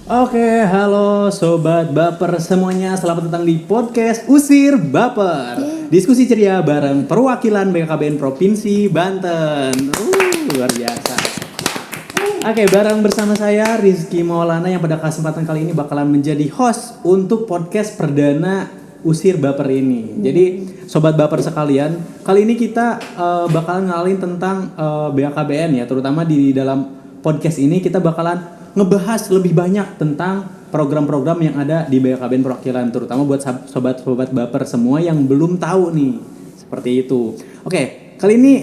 Oke, halo Sobat Baper semuanya. Selamat datang di podcast Usir Baper. Diskusi ceria bareng perwakilan BKKBN Provinsi Banten. Luar biasa. Oke, bareng bersama saya Rizky Maulana yang pada kesempatan kali ini bakalan menjadi host untuk podcast perdana Usir Baper ini. Jadi Sobat Baper sekalian, kali ini kita bakalan ngenalin tentang BKKBN ya, terutama di dalam podcast ini kita bakalan ngebahas lebih banyak tentang program-program yang ada di BKKBN Perwakilan, terutama buat sobat-sobat Baper semua yang belum tahu nih. Seperti itu. Oke, kali ini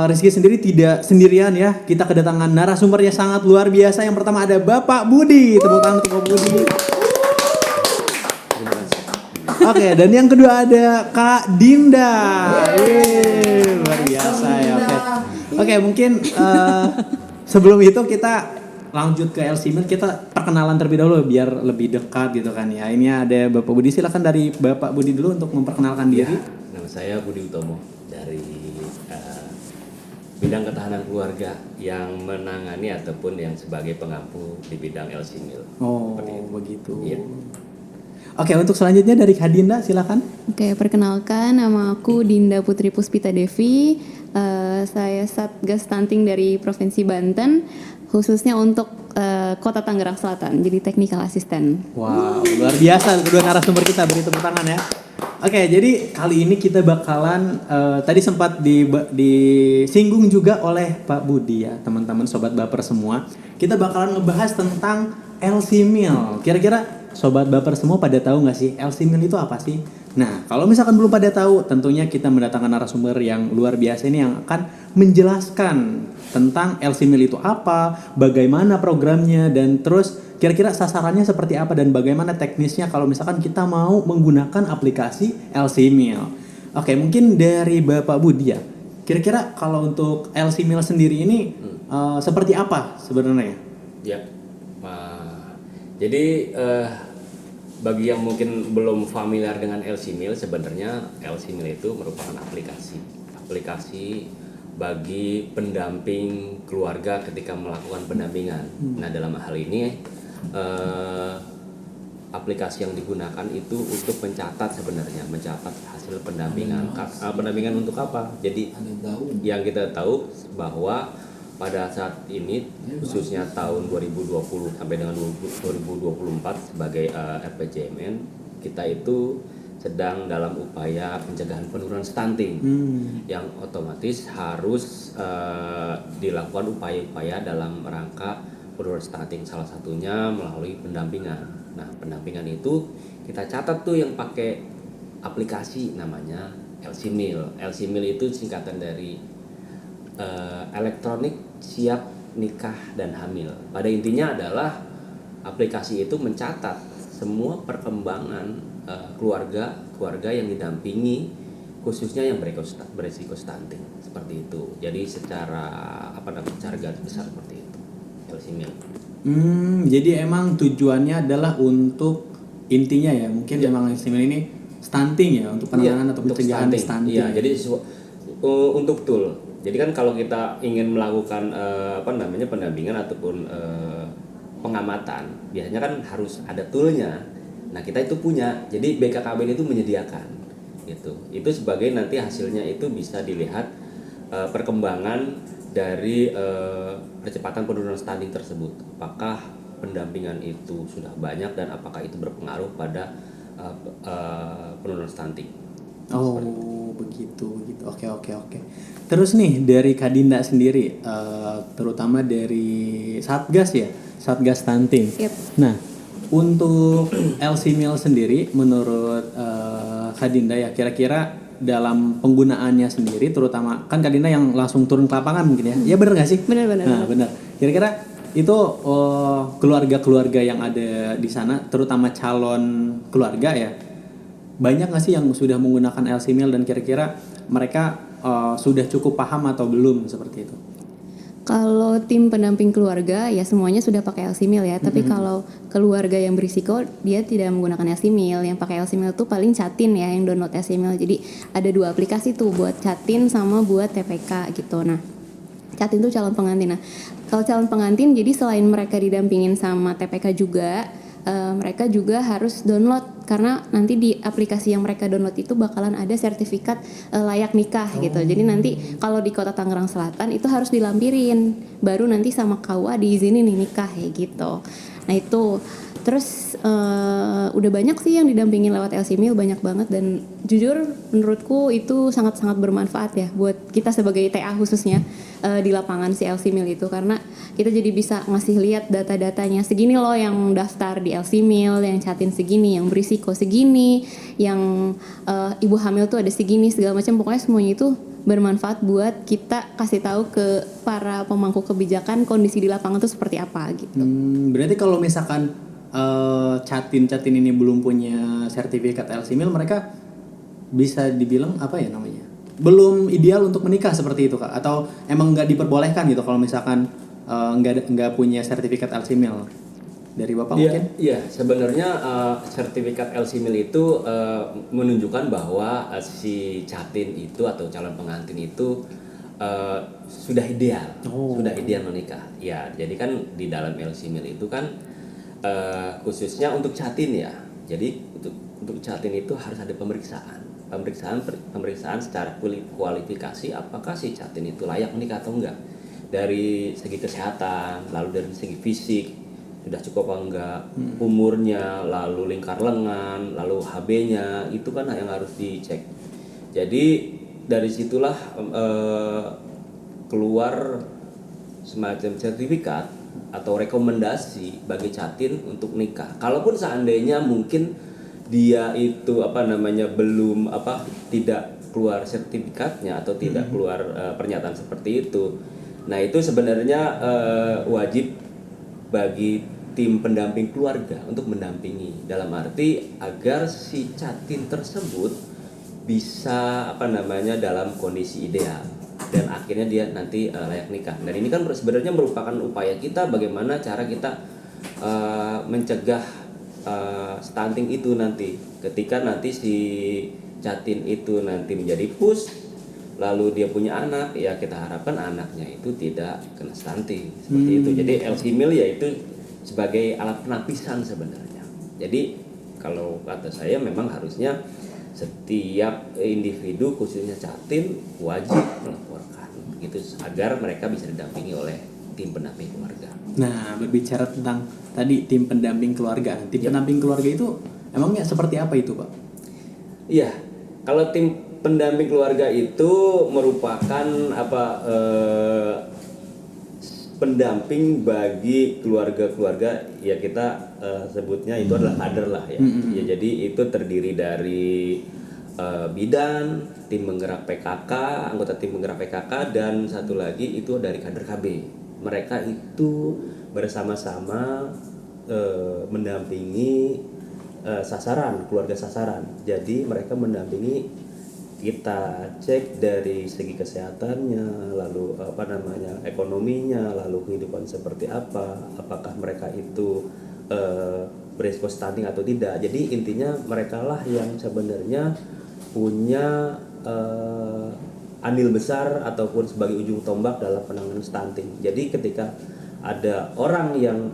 Rizky sendiri tidak sendirian ya. Kita kedatangan narasumber yang sangat luar biasa. Yang pertama ada Bapak Budi. Tepuk tangan untuk Bapak Budi. Oke, dan yang kedua ada Kak Dinda. Luar biasa ya. Oke, mungkin sebelum itu kita lanjut ke LC Mill, kita perkenalan terlebih dahulu biar lebih dekat gitu kan ya. Ini ada Bapak Budi, silakan dari Bapak Budi dulu untuk memperkenalkan diri. Nama saya Budi Utomo dari bidang ketahanan keluarga yang menangani ataupun yang sebagai pengampu di bidang LC Mill. Oh, begitu. Iya. Oke, untuk selanjutnya dari Kak Dinda, silakan. Oke, perkenalkan nama aku Dinda Putri Puspita Devi. Saya Satgas Stunting dari Provinsi Banten, khususnya untuk Kota Tangerang Selatan, jadi technical assistant. Wow, luar biasa kedua narasumber kita, beri tepuk tangan ya. Oke, jadi kali ini kita bakalan tadi sempat disinggung juga oleh Pak Budi ya, teman-teman Sobat Baper semua. Kita bakalan ngebahas tentang LC Mill. Kira-kira Sobat Baper semua pada tahu nggak sih LC Mill itu apa sih? Nah, kalau misalkan belum pada tahu, tentunya kita mendatangkan narasumber yang luar biasa ini yang akan menjelaskan tentang LC Mill itu apa, bagaimana programnya, dan terus kira-kira sasarannya seperti apa dan bagaimana teknisnya kalau misalkan kita mau menggunakan aplikasi LC Mill. Oke, mungkin dari Bapak Budi ya. Kira-kira kalau untuk LC Mill sendiri ini seperti apa sebenarnya? Ya. Jadi bagi yang mungkin belum familiar dengan LC Mill, sebenarnya LC Mill itu merupakan aplikasi bagi pendamping keluarga ketika melakukan pendampingan. Nah, dalam hal ini aplikasi yang digunakan itu untuk mencatat hasil pendampingan. Pendampingan untuk apa? Jadi yang kita tahu bahwa pada saat ini khususnya tahun 2020 sampai dengan 2024 sebagai RPJMN, kita itu sedang dalam upaya pencegahan penurunan stunting yang otomatis harus dilakukan upaya-upaya dalam rangka penurunan stunting, salah satunya melalui pendampingan. Nah, pendampingan itu kita catat tuh yang pakai aplikasi namanya LC Mill. LC Mill itu singkatan dari elektronik siap nikah dan hamil. Pada intinya adalah aplikasi itu mencatat semua perkembangan keluarga yang didampingi, khususnya yang beresiko stunting, seperti itu. Jadi secara garis besar seperti itu LC Mill. Jadi emang tujuannya adalah untuk intinya ya, mungkin memang LC Mill ini stunting ya, untuk penanganan atau pencegahan stunting. Iya, jadi untuk tool. Jadi kan kalau kita ingin melakukan pendampingan ataupun pengamatan, biasanya kan harus ada toolnya. Nah, kita itu punya. Jadi BKKBN itu menyediakan gitu. Itu sebagai nanti hasilnya itu bisa dilihat perkembangan dari percepatan penurunan stunting tersebut. Apakah pendampingan itu sudah banyak dan apakah itu berpengaruh pada penurunan stunting. Oh, begitu. Oke. Terus nih dari Kak Dinda sendiri, terutama dari Satgas Stunting. Yep. Nah, untuk LC Mill sendiri, menurut Kak Dinda ya, kira-kira dalam penggunaannya sendiri, terutama kan Kak Dinda yang langsung turun ke lapangan mungkin ya, ya benar nggak sih? Benar. Nah, benar. Kira-kira itu keluarga-keluarga yang ada di sana, terutama calon keluarga ya, banyak nggak sih yang sudah menggunakan LC Mill dan kira-kira mereka sudah cukup paham atau belum seperti itu? Kalau tim pendamping keluarga ya semuanya sudah pakai LC Mill ya. Tapi kalau keluarga yang berisiko dia tidak menggunakan LC Mill. Yang pakai LC Mill tuh paling Catin ya, yang download LC Mill. Jadi ada 2 aplikasi tuh buat Catin sama buat TPK gitu. Nah, Catin tuh calon pengantin. Nah, kalau calon pengantin jadi selain mereka didampingin sama TPK juga, mereka juga harus download karena nanti di aplikasi yang mereka download itu bakalan ada sertifikat layak nikah gitu. Jadi nanti kalau di Kota Tangerang Selatan itu harus dilampirin, baru nanti sama KUA diizinin nih nikah kayak gitu. Nah itu terus udah banyak sih yang didampingin lewat LC-Mil, banyak banget, dan jujur menurutku itu sangat-sangat bermanfaat ya buat kita sebagai TA khususnya di lapangan si LC-Mil itu, karena kita jadi bisa ngasih lihat data-datanya, segini loh yang daftar di LC-Mil, yang Catin segini, yang berisiko segini, yang ibu hamil tuh ada segini, segala macam, pokoknya semuanya itu bermanfaat buat kita kasih tahu ke para pemangku kebijakan kondisi di lapangan tuh seperti apa gitu. Berarti kalau misalkan Catin ini belum punya sertifikat LC-Mil, mereka bisa dibilang apa ya namanya, belum ideal untuk menikah seperti itu Kak? Atau emang nggak diperbolehkan gitu kalau misalkan nggak punya sertifikat LC-Mil? Dari Bapak mungkin? Iya, sebenarnya sertifikat LC-Mil itu menunjukkan bahwa si Catin itu atau calon pengantin itu sudah ideal menikah. Ya, jadi kan di dalam LC-Mil itu kan khususnya untuk Catin ya. Jadi untuk Catin itu harus ada pemeriksaan secara kualifikasi apakah si Catin itu layak menikah atau enggak. Dari segi kesehatan, lalu dari segi fisik sudah cukup apa enggak, umurnya, lalu lingkar lengan, lalu HB-nya, itu kan yang harus dicek. Jadi dari situlah keluar semacam sertifikat atau rekomendasi bagi Catin untuk nikah. Kalaupun seandainya mungkin dia itu belum tidak keluar sertifikatnya atau tidak keluar pernyataan seperti itu. Nah, itu sebenarnya wajib bagi tim pendamping keluarga untuk mendampingi, dalam arti agar si Catin tersebut bisa dalam kondisi ideal dan akhirnya dia nanti layak nikah. Dan ini kan sebenarnya merupakan upaya kita bagaimana cara kita mencegah stunting itu nanti. Ketika nanti si Catin itu nanti menjadi pus, lalu dia punya anak, ya kita harapkan anaknya itu tidak kena stunting seperti itu. Jadi LC-Mil ya itu sebagai alat penapisan sebenarnya. Jadi kalau kata saya memang harusnya setiap individu khususnya Catin wajib melaporkan gitu agar mereka bisa didampingi oleh tim pendamping keluarga. Nah, berbicara tentang tadi tim pendamping keluarga. Tim pendamping keluarga itu emangnya seperti apa itu, Pak? Iya, kalau tim pendamping keluarga itu merupakan pendamping bagi keluarga-keluarga, ya kita sebutnya itu adalah kader lah ya. Ya, jadi itu terdiri dari bidan, tim penggerak PKK, anggota tim penggerak PKK, dan satu lagi itu dari kader KB. Mereka itu bersama-sama mendampingi keluarga sasaran. Jadi mereka mendampingi, kita cek dari segi kesehatannya, lalu ekonominya, lalu kehidupan seperti apa, apakah mereka itu beresiko stunting atau tidak. Jadi intinya mereka lah yang sebenarnya punya andil besar ataupun sebagai ujung tombak dalam penanganan stunting. Jadi ketika ada orang yang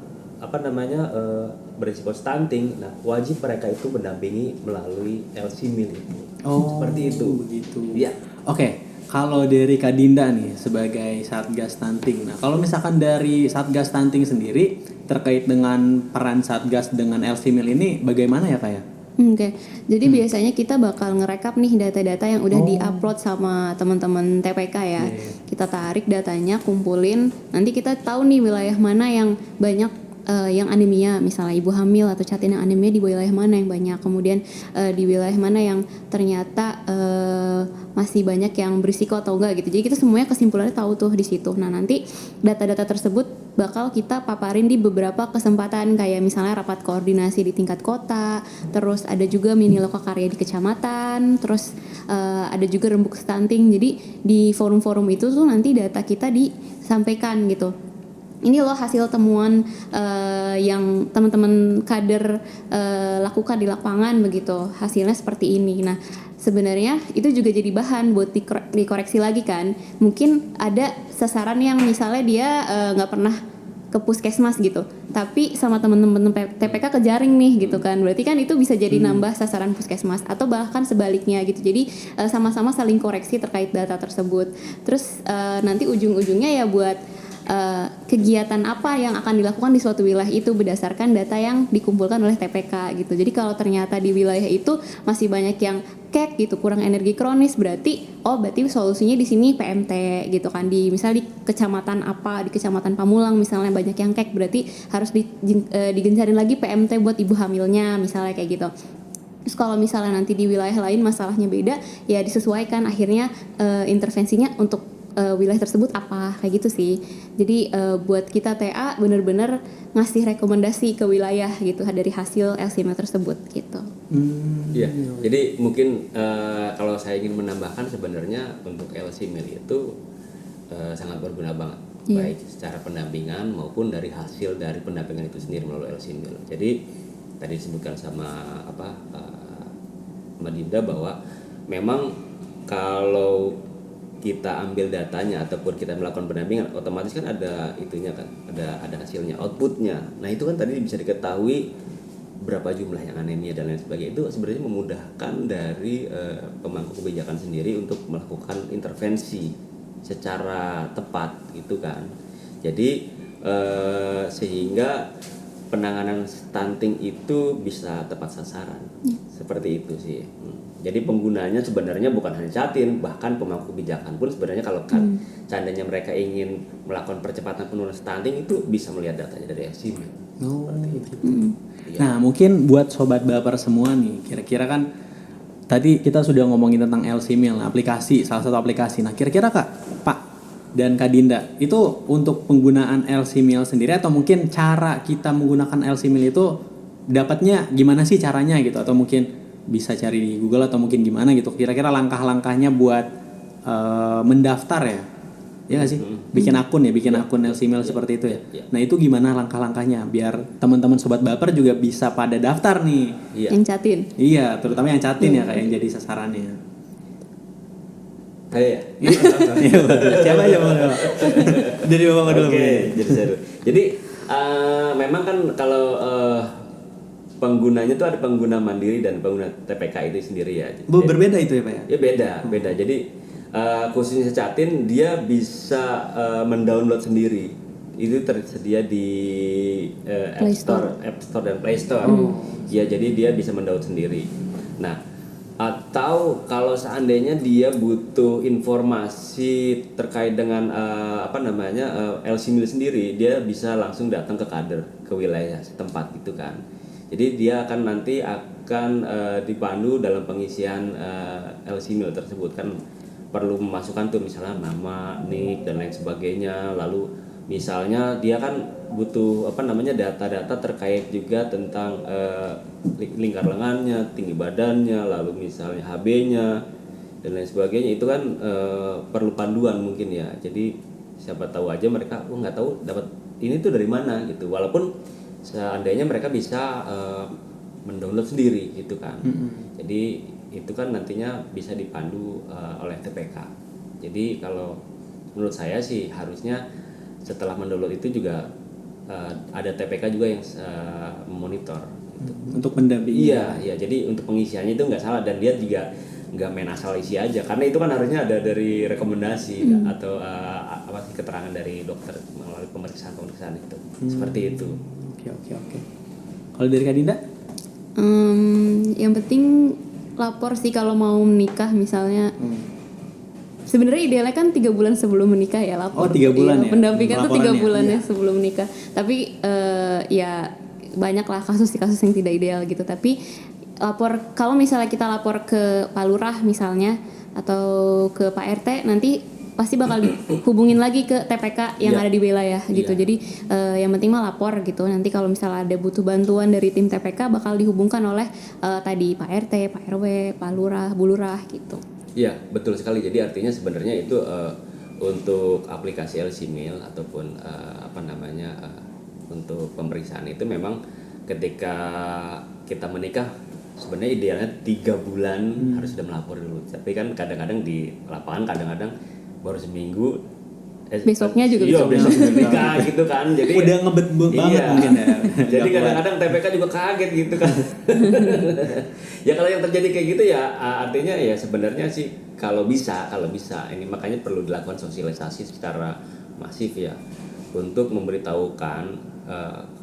berisiko stunting, nah wajib mereka itu mendampingi melalui LC-Mil itu. Seperti itu. Begitu. Ya. Oke, kalau dari Kak Dinda nih sebagai Satgas Stunting. Nah, kalau misalkan dari Satgas Stunting sendiri terkait dengan peran Satgas dengan LC-Mil ini bagaimana ya Kak ya? Oke, jadi biasanya kita bakal ngerekap nih data-data yang udah diupload sama teman-teman TPK ya. Kita tarik datanya, kumpulin, nanti kita tahu nih wilayah mana yang banyak yang anemia, misalnya ibu hamil atau Catin yang anemia di wilayah mana yang banyak, kemudian di wilayah mana yang ternyata masih banyak yang berisiko atau enggak gitu. Jadi kita semuanya kesimpulannya tahu tuh di situ. Nah, nanti data-data tersebut bakal kita paparin di beberapa kesempatan, kayak misalnya rapat koordinasi di tingkat kota, terus ada juga mini lokakarya di kecamatan, terus ada juga rembuk stunting. Jadi di forum-forum itu tuh nanti data kita disampaikan gitu. Ini loh hasil temuan yang teman-teman kader lakukan di lapangan begitu. Hasilnya seperti ini. Nah, sebenarnya itu juga jadi bahan buat dikoreksi lagi kan. Mungkin ada sasaran yang misalnya dia nggak pernah ke puskesmas gitu, tapi sama teman-teman TPK ke Jaring nih gitu kan, berarti kan itu bisa jadi nambah sasaran puskesmas atau bahkan sebaliknya gitu. Jadi sama-sama saling koreksi terkait data tersebut. Terus nanti ujung-ujungnya ya buat kegiatan apa yang akan dilakukan di suatu wilayah itu berdasarkan data yang dikumpulkan oleh TPK gitu. Jadi kalau ternyata di wilayah itu masih banyak yang kek gitu, kurang energi kronis, berarti solusinya di sini PMT gitu kan. Di misalnya di kecamatan apa, di kecamatan Pamulang misalnya banyak yang kek, berarti harus digencarin lagi PMT buat ibu hamilnya misalnya kayak gitu. Terus kalau misalnya nanti di wilayah lain masalahnya beda, ya disesuaikan akhirnya intervensinya untuk wilayah tersebut apa, kayak gitu sih. Jadi buat kita TA benar-benar ngasih rekomendasi ke wilayah gitu dari hasil LCMIL tersebut gitu. Iya. Jadi mungkin kalau saya ingin menambahkan sebenarnya untuk LCMIL itu sangat berguna banget, baik secara pendampingan maupun dari hasil dari pendampingan itu sendiri melalui LCMIL. Jadi tadi disebutkan sama Mbak Dinda bahwa memang kalau kita ambil datanya ataupun kita melakukan pendampingan, otomatis kan ada itunya kan, ada hasilnya, outputnya. Nah itu kan tadi bisa diketahui berapa jumlah yang anemia dan lain sebagainya. Itu sebenarnya memudahkan dari pemangku kebijakan sendiri untuk melakukan intervensi secara tepat gitu kan. Jadi sehingga penanganan stunting itu bisa tepat sasaran. Seperti itu sih. Jadi penggunanya sebenarnya bukan hanya Jatim, bahkan pemangku kebijakan pun sebenarnya kalau kan seandainya mereka ingin melakukan percepatan penurunan stunting itu bisa melihat datanya dari LCMIL. Seperti itu. Nah mungkin buat sobat baper semua nih, kira-kira kan tadi kita sudah ngomongin tentang LCMIL, aplikasi, salah satu aplikasi. Nah kira-kira Pak dan Kak Dinda itu untuk penggunaan LCMIL sendiri atau mungkin cara kita menggunakan LCMIL itu dapatnya gimana sih caranya gitu, atau mungkin bisa cari di Google atau mungkin gimana gitu, kira-kira langkah-langkahnya buat mendaftar ya nggak sih, bikin akun LCMIL seperti itu ya. Nah itu gimana langkah-langkahnya biar teman-teman sobat baper juga bisa pada daftar nih, yang Jatim. Iya, terutama yang Jatim ya kayak yang jadi sasarannya. Saya Siapa aja mau dari bapak dulu. Jadi saya dulu. Jadi memang kan kalau penggunanya tuh ada pengguna mandiri dan pengguna TPK itu sendiri ya. Berbeda itu ya Pak ya? Ya beda. Jadi khususnya Jatim dia bisa mendownload sendiri. Itu tersedia di App Store dan Play Store. Ya jadi dia bisa mendownload sendiri. Nah, atau kalau seandainya dia butuh informasi terkait dengan LCMIL sendiri, dia bisa langsung datang ke kader ke wilayah setempat gitu kan. Jadi dia nanti akan dipandu dalam pengisian LCMIL tersebut kan, perlu memasukkan tuh misalnya nama, nik dan lain sebagainya. Lalu misalnya dia kan butuh data-data terkait juga tentang lingkar lengannya, tinggi badannya, lalu misalnya HB-nya dan lain sebagainya. Itu kan perlu panduan mungkin ya. Jadi siapa tahu aja mereka nggak tahu dapat ini tuh dari mana gitu. Walaupun seandainya mereka bisa mendownload sendiri gitu kan. Jadi itu kan nantinya bisa dipandu oleh TPK. Jadi kalau menurut saya sih harusnya setelah mendownload itu juga ada TPK juga yang memonitor gitu. Untuk mendampingi. Iya, jadi untuk pengisiannya itu nggak salah, dan dia juga nggak main asal isi aja, karena itu kan harusnya ada dari rekomendasi atau keterangan dari dokter melalui pemeriksaan itu. Seperti itu. Oke. Kalau dari Kak Dinda? Yang penting lapor sih kalau mau menikah misalnya. Sebenarnya idealnya kan 3 bulan sebelum menikah ya lapor. 3 bulan ya? Pendampingan tuh 3 bulan ya iya. sebelum menikah. Tapi ya banyaklah kasus-kasus yang tidak ideal gitu. Tapi lapor, kalau misalnya kita lapor ke Pak Lurah misalnya atau ke Pak RT, nanti pasti bakal dihubungin lagi ke TPK yang ada di wilayah gitu. Jadi yang penting mah lapor gitu. Nanti kalau misalnya ada butuh bantuan dari tim TPK bakal dihubungkan oleh tadi Pak RT, Pak RW, Pak Lurah, Bu Lurah gitu. Iya, betul sekali. Jadi artinya sebenarnya itu untuk aplikasi LCMIL ataupun untuk pemeriksaan itu memang ketika kita menikah sebenarnya idealnya 3 bulan harus sudah melapor dulu. Tapi kan kadang-kadang di lapangan kadang-kadang baru seminggu Besoknya juga iya, bisa besok nikah gitu kan. Jadi Udah ngebet banget mungkin ya. Jadi Nggak kadang-kadang TPK juga kaget gitu kan. Ya kalau yang terjadi kayak gitu ya artinya ya sebenarnya sih kalau bisa ini makanya perlu dilakukan sosialisasi secara masif ya untuk memberitahukan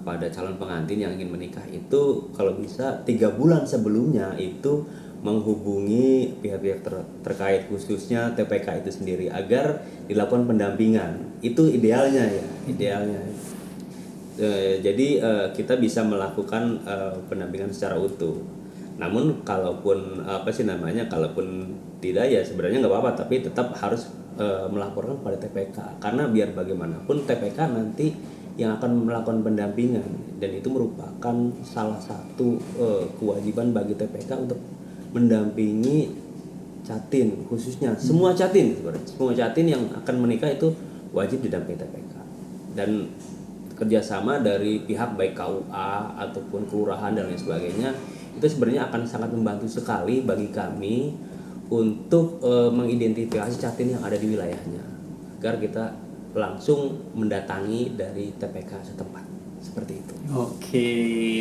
kepada calon pengantin yang ingin menikah itu kalau bisa 3 bulan sebelumnya itu menghubungi pihak-pihak terkait khususnya TPK itu sendiri agar dilakukan pendampingan. Itu idealnya ya, idealnya. Jadi kita bisa melakukan pendampingan secara utuh. Namun kalaupun kalaupun tidak ya sebenarnya nggak apa-apa, tapi tetap harus melaporkan pada TPK karena biar bagaimanapun TPK nanti yang akan melakukan pendampingan dan itu merupakan salah satu kewajiban bagi TPK untuk mendampingi catin khususnya semua catin sebenarnya semua catin yang akan menikah itu wajib didampingi TPK dan kerjasama dari pihak baik KUA ataupun kelurahan dan lain sebagainya itu sebenarnya akan sangat membantu sekali bagi kami untuk mengidentifikasi catin yang ada di wilayahnya agar kita langsung mendatangi dari TPK setempat seperti itu. Oke,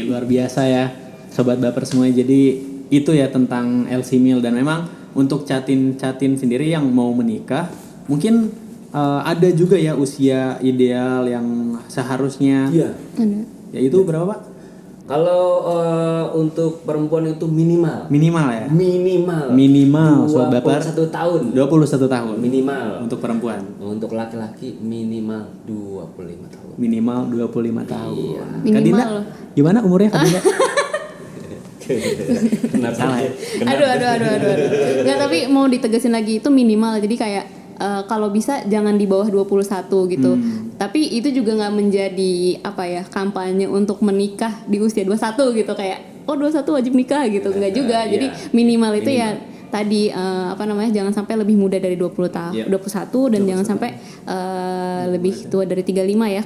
luar biasa ya Sobat Baper semua. Jadi itu ya tentang LC Mil dan memang untuk catin sendiri yang mau menikah mungkin ada juga ya usia ideal yang seharusnya. Iya. Ya itu berapa Pak? Kalau untuk perempuan itu minimal Ya. Minimal Sobat Baper 21 tahun. 21 tahun Minimal. untuk perempuan. Untuk laki-laki minimal 25 tahun. Minimal 25 tahun. Iya. Kak Minimal Dinda, loh. gimana umurnya Kak Dinda? Kenapa? Salah ya? Aduh. Nggak, tapi mau ditegasin lagi itu minimal. Jadi kayak kalau bisa jangan di bawah 21 gitu. Tapi itu juga nggak menjadi kampanye untuk menikah di usia 21 gitu kayak 21 wajib nikah gitu. Enggak juga. Jadi minimal itu ya tadi jangan sampai lebih muda dari 20 tahun, 21 dan jangan sampai lebih tua dari 35 ya.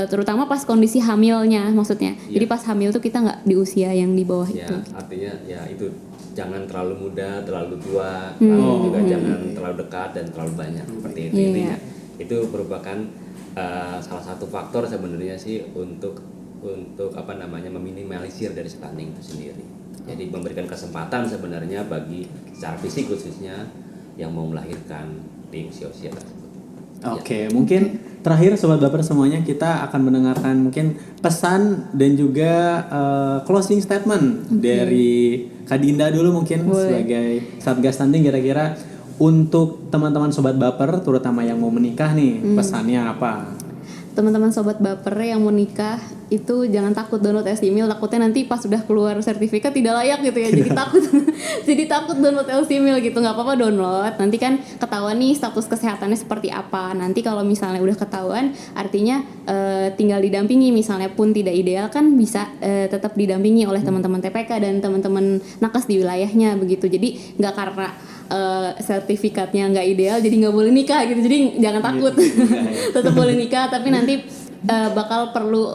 Terutama pas kondisi hamilnya maksudnya. Jadi pas hamil tuh kita nggak di usia yang di bawah Ya, itu. artinya ya itu jangan terlalu muda, terlalu tua, lalu juga jangan terlalu dekat dan terlalu banyak seperti itu. Intinya itu merupakan salah satu faktor sebenarnya sih untuk meminimalisir dari stunting itu sendiri. Jadi memberikan kesempatan sebenarnya bagi secara fisik khususnya yang mau melahirkan di usia-usia tersebut. Oke, mungkin terakhir Sobat Baper semuanya kita akan mendengarkan mungkin pesan dan juga closing statement dari Kak Dinda dulu mungkin sebagai Satgas Stunting kira-kira untuk teman-teman Sobat Baper terutama yang mau menikah nih pesannya apa? Teman-teman Sobat Baper yang mau nikah itu jangan takut download LC Mil, takutnya nanti pas sudah keluar sertifikat tidak layak gitu ya. Jadi takut download LC Mil gitu. Nggak apa-apa download, nanti kan ketahuan nih status kesehatannya seperti apa. Nanti kalau misalnya udah ketahuan artinya tinggal didampingi, misalnya pun tidak ideal kan bisa tetap didampingi oleh teman-teman TPK dan teman-teman nakes di wilayahnya begitu. Jadi nggak karena sertifikatnya nggak ideal jadi nggak boleh nikah gitu. Jadi jangan takut, tetap boleh nikah, tapi nanti bakal perlu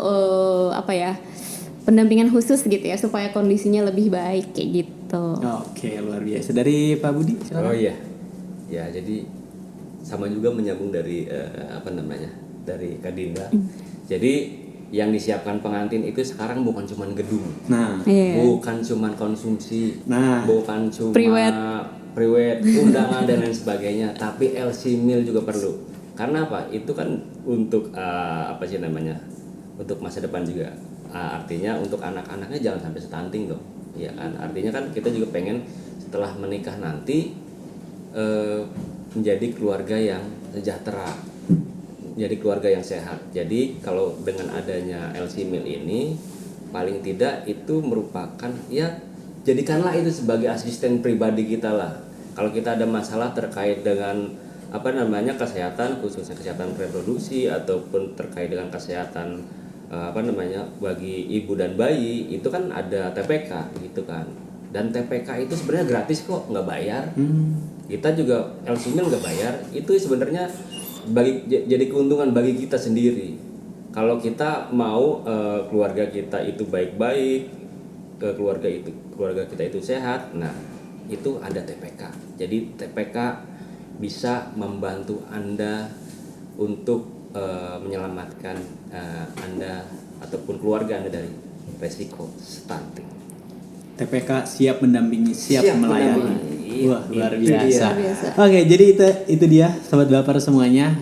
pendampingan khusus gitu ya supaya kondisinya lebih baik kayak gitu. Oke, luar biasa. Dari Pak Budi silakan. Oh iya, ya jadi sama juga menyambung dari dari Kak Dinda. Jadi yang disiapkan pengantin itu sekarang bukan cuma gedung, bukan cuma konsumsi, bukan cuma priwet, undangan dan lain sebagainya, tapi LC Mil juga perlu. Karena apa? Itu kan untuk untuk masa depan juga. Artinya untuk anak-anaknya jangan sampai stunting dong. Ya kan? Artinya kan kita juga pengen setelah menikah nanti menjadi keluarga yang sejahtera, menjadi keluarga yang sehat. Jadi kalau dengan adanya LC Mil ini paling tidak itu merupakan ya jadikanlah itu sebagai asisten pribadi kita lah. Kalau kita ada masalah terkait dengan kesehatan, khususnya kesehatan reproduksi ataupun terkait dengan kesehatan bagi ibu dan bayi, itu kan ada TPK gitu kan. Dan TPK itu sebenarnya gratis kok, nggak bayar. Kita juga LC Mil nggak bayar. Itu sebenarnya jadi keuntungan bagi kita sendiri. Kalau kita mau keluarga kita itu baik-baik, keluarga kita itu sehat, nah itu ada TPK. Jadi TPK bisa membantu Anda untuk menyelamatkan Anda ataupun keluarga Anda dari resiko stunting. TPK siap mendampingi, siap melayani. mendampingi. Wah, luar Itu biasa. dia. Luar biasa. Oke, jadi itu dia sobat baper semuanya.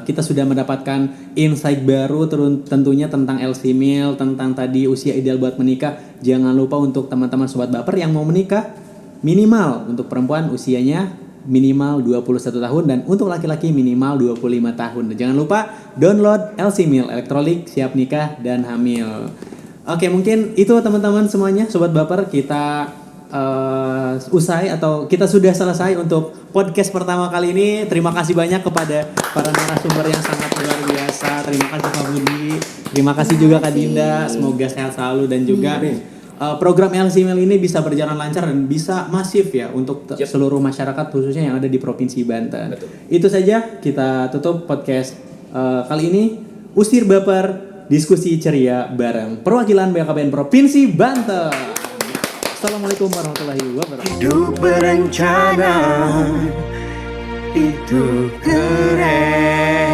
Kita sudah mendapatkan insight baru tentunya tentang LC Meal, tentang tadi usia ideal buat menikah. Jangan lupa untuk teman-teman sobat baper yang mau menikah, minimal untuk perempuan usianya minimal 21 tahun dan untuk laki-laki minimal 25 tahun. Dan jangan lupa download LC Meal, elektrolit siap nikah dan hamil. Oke, mungkin itu teman-teman semuanya sobat baper, kita usai atau kita sudah selesai untuk podcast pertama kali ini. Terima kasih banyak kepada para narasumber yang sangat luar biasa. Terima kasih Pak Budi, terima kasih juga Kak Dinda. Semoga sehat selalu dan juga program LC Meal ini bisa berjalan lancar dan bisa masif ya untuk seluruh masyarakat khususnya yang ada di Provinsi Banten. Betul. Itu saja, kita tutup podcast kali ini. Usir Baper, diskusi ceria bareng perwakilan BKKBN Provinsi Banten. Assalamualaikum warahmatullahi wabarakatuh. Hidup berencana itu keren.